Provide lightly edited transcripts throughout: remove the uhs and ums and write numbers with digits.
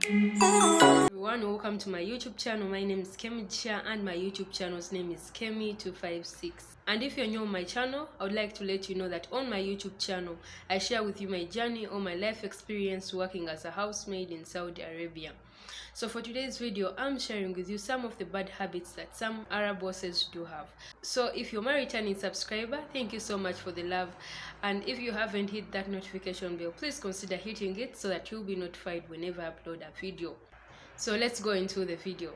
Everyone, welcome to my YouTube channel. My name is Kemi and my YouTube channel's name is Kemi256. And if you're new on my channel, I would like to let you know that on my YouTube channel I share with you my journey or my life experience working as a housemaid in Saudi Arabia. So for today's video, I'm sharing with you some of the bad habits that some Arab bosses do have. So if you're my returning subscriber, thank you so much for the love. And if you haven't hit that notification bell, please consider hitting it so that you'll be notified whenever I upload a video. So let's go into the video.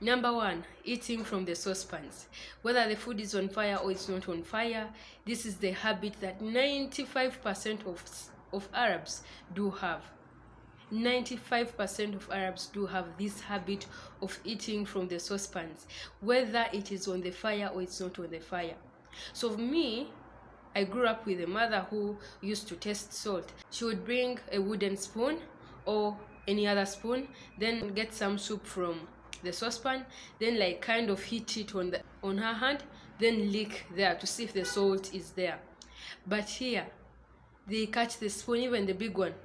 Number 1, eating from the saucepans. Whether the food is on fire or it's not on fire, this is the habit that 95% of Arabs do have. 95% of Arabs do have this habit of eating from the saucepans, whether it is on the fire or it's not on the fire. So me, I grew up with a mother who used to taste salt. She would bring a wooden spoon or any other spoon, then get some soup from the saucepan, then like kind of heat it on her hand, then lick there to see if the salt is there. But here, they catch the spoon, even the big one,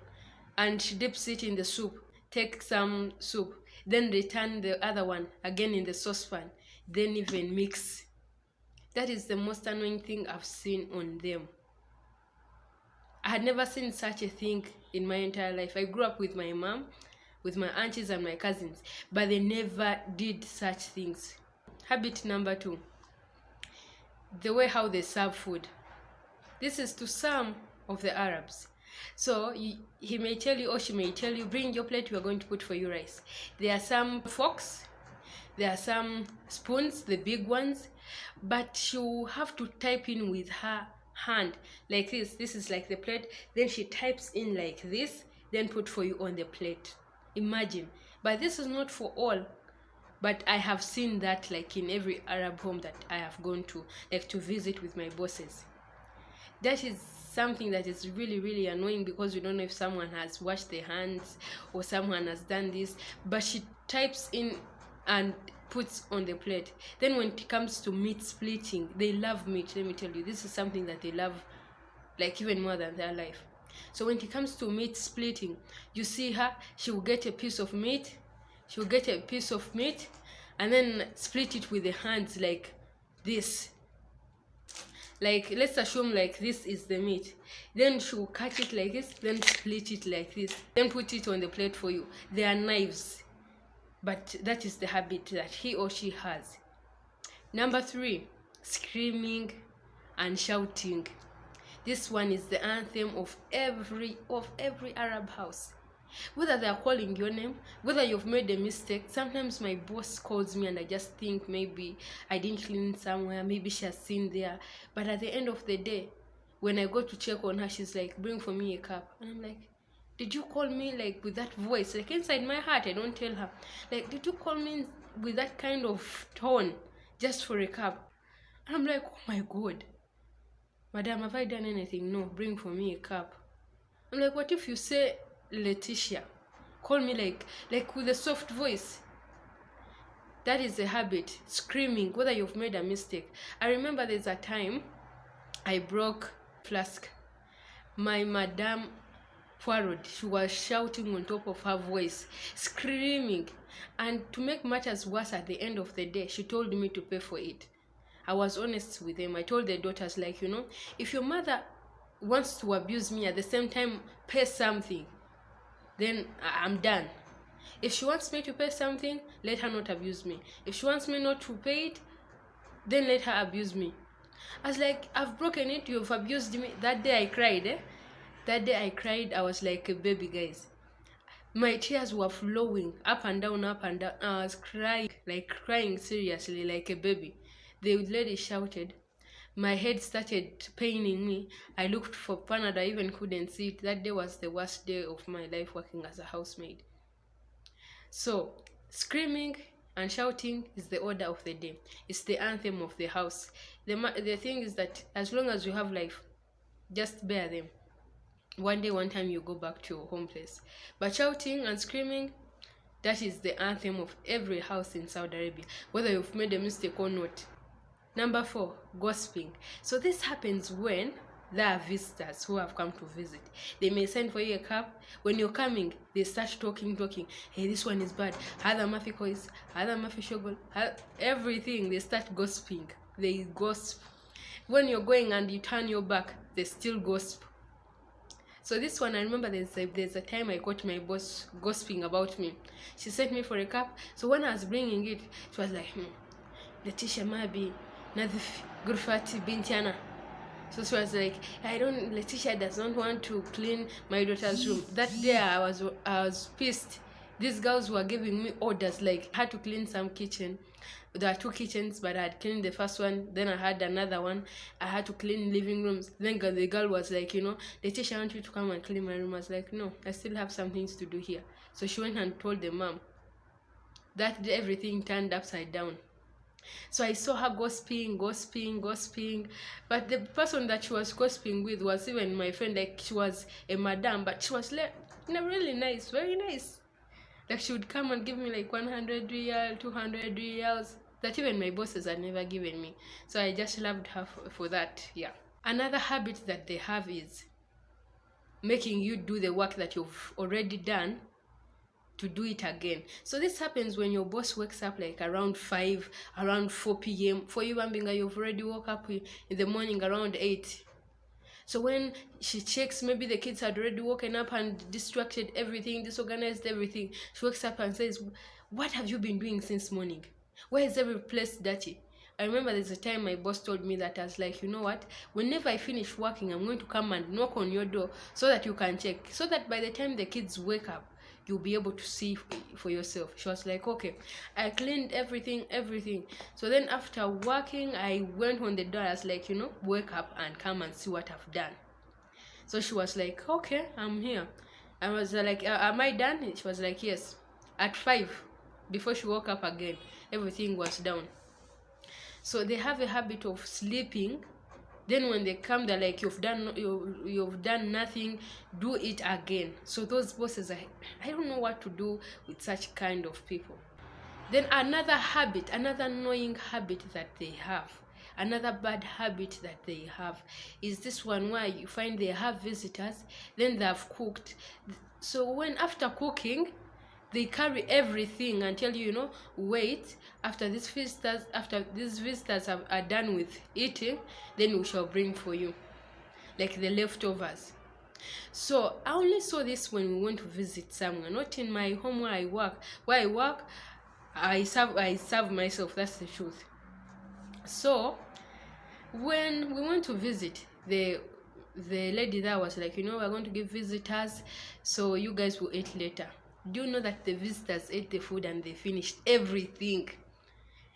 and she dips it in the soup, take some soup, then return the other one again in the saucepan, then even mix. That is the most annoying thing I've seen on them. I had never seen such a thing in my entire life. I grew up with my mom, with my aunties and my cousins, but they never did such things. Habit number 2, the way how they serve food. This is to some of the Arabs. So he may tell you or she may tell you, bring your plate, we are going to put for you rice. There are some forks, there are some spoons, the big ones, but she'll have to type in with her hand like this. This is like the plate, then she types in like this, then put for you on the plate. Imagine. But this is not for all, but I have seen that like in every Arab home that I have gone to, like to visit with my bosses. That is something that is really, really annoying, because you don't know if someone has washed their hands or someone has done this, but she types in and puts on the plate. Then when it comes to meat splitting, they love meat. Let me tell you, this is something that they love like even more than their life. So when it comes to meat splitting, you see her, she will get a piece of meat, and then split it with the hands like this. Like, let's assume like this is the meat, then she will cut it like this, then split it like this, then put it on the plate for you. They are knives, but that is the habit that he or she has. Number 3, screaming and shouting. This one is the anthem of every Arab house. Whether they are calling your name, whether you've made a mistake. Sometimes my boss calls me and I just think maybe I didn't clean somewhere, maybe she has seen there. But at the end of the day, when I go to check on her, she's like, bring for me a cup. And I'm like, did you call me like with that voice? Like inside my heart, I don't tell her. Like, did you call me with that kind of tone just for a cup? And I'm like, oh my God. Madam, have I done anything? No, bring for me a cup. I'm like, what if you say Letitia? Call me like with a soft voice. That is a habit, screaming, whether you've made a mistake. I remember there's a time I broke flask. My madam quarreled. She was shouting on top of her voice, screaming. And to make matters worse, at the end of the day, she told me to pay for it. I was honest with them. I told the daughters, like, you know, if your mother wants to abuse me at the same time pay something, then I'm done. If she wants me to pay something, let her not abuse me. If she wants me not to pay it, then let her abuse me. I was like, I've broken it, you've abused me. That day I cried, That day I cried, I was like a baby, guys. My tears were flowing up and down, up and down. I was crying seriously like a baby. The lady shouted. My head started paining me. I looked for Panadol, I even couldn't see it. That day was the worst day of my life working as a housemaid. So, screaming and shouting is the order of the day. It's the anthem of the house. The thing is that as long as you have life, just bear them. One day, one time, you go back to your home place. But shouting and screaming, that is the anthem of every house in Saudi Arabia, whether you've made a mistake or not. Number 4, gossiping. So this happens when there are visitors who have come to visit. They may send for you a cup. When you're coming, they start talking. Hey, this one is bad. Other mafi kois, other mafi shogol, everything. They start gossiping. They gossip. When you're going and you turn your back, they still gossip. So this one, I remember there's a time I caught my boss gossiping about me. She sent me for a cup. So when I was bringing it, she was like, Letitia Mabi, Nadif Gurfati Bintiana. So she was like, Letitia does not want to clean my daughter's room. That day I was pissed. These girls were giving me orders, like I had to clean some kitchen. There are 2 kitchens, but I had cleaned the first one, then I had another one. I had to clean living rooms. Then the girl was like, Letitia, I want you to come and clean my room. I was like, no, I still have some things to do here. So she went and told the mom. That day everything turned upside down. So I saw her gossiping. But the person that she was gossiping with was even my friend. Like, she was a madam, but she was really nice, very nice. Like, she would come and give me like 100 riyal, 200 riyals, that even my bosses had never given me. So I just loved her for that. Yeah. Another habit that they have is making you do the work that you've already done to do it again. So this happens when your boss wakes up like around 5, around 4 p.m. For you, Ambinga, you've already woke up in the morning around 8. So when she checks, maybe the kids had already woken up and distracted everything, disorganized everything. She wakes up and says, what have you been doing since morning? Why is every place dirty? I remember there's a time my boss told me that. I was like, you know what? Whenever I finish working, I'm going to come and knock on your door so that you can check. So that by the time the kids wake up, you'll be able to see for yourself. She was like, okay. I cleaned everything. So then after working, I went on the door. I was like, wake up and come and see what I've done. So she was like, okay, I'm here. I was like, am I done? She was like, yes. At 5, before she woke up again, everything was down. So they have a habit of sleeping. Then when they come, they're like, you've done nothing, do it again. So those bosses, I don't know what to do with such kind of people. Then another annoying habit that they have, another bad habit that they have is this one, where you find they have visitors, then they have cooked. So when after cooking, they carry everything and tell you, wait, after these visitors are done with eating, then we shall bring for you, like the leftovers. So I only saw this when we went to visit somewhere, not in my home where I work. Where I work, I serve myself, that's the truth. So when we went to visit, the lady there was like, we're going to give visitors, so you guys will eat later. Do you know that the visitors ate the food and they finished everything?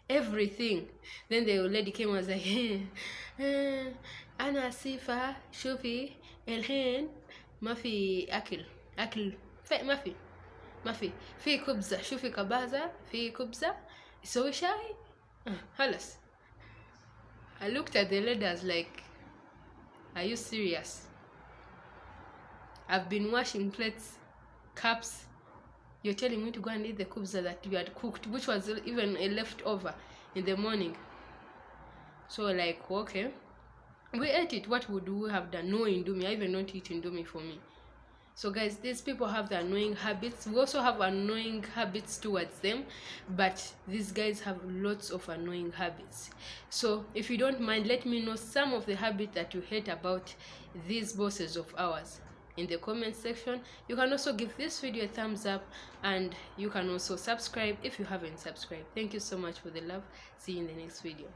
Then the lady came and was like, Ana Sifa, Shufi, Elhen, Mafi Akil, Mafi, Fi Kubza, Shufi Kabaza, Fi Kubza, so shy. Halas. I looked at the lady, I was like, are you serious? I've been washing plates, cups. You're telling me to go and eat the kubza that you had cooked, which was even a leftover in the morning. So like, okay, we ate it. What would we have done? No indomie. I even don't eat indomie for me. So guys, these people have the annoying habits. We also have annoying habits towards them, but these guys have lots of annoying habits. So if you don't mind, let me know some of the habits that you hate about these bosses of ours in the comment section. You can also give this video a thumbs up, and you can also subscribe if you haven't subscribed. Thank you so much for the love. See you in the next video.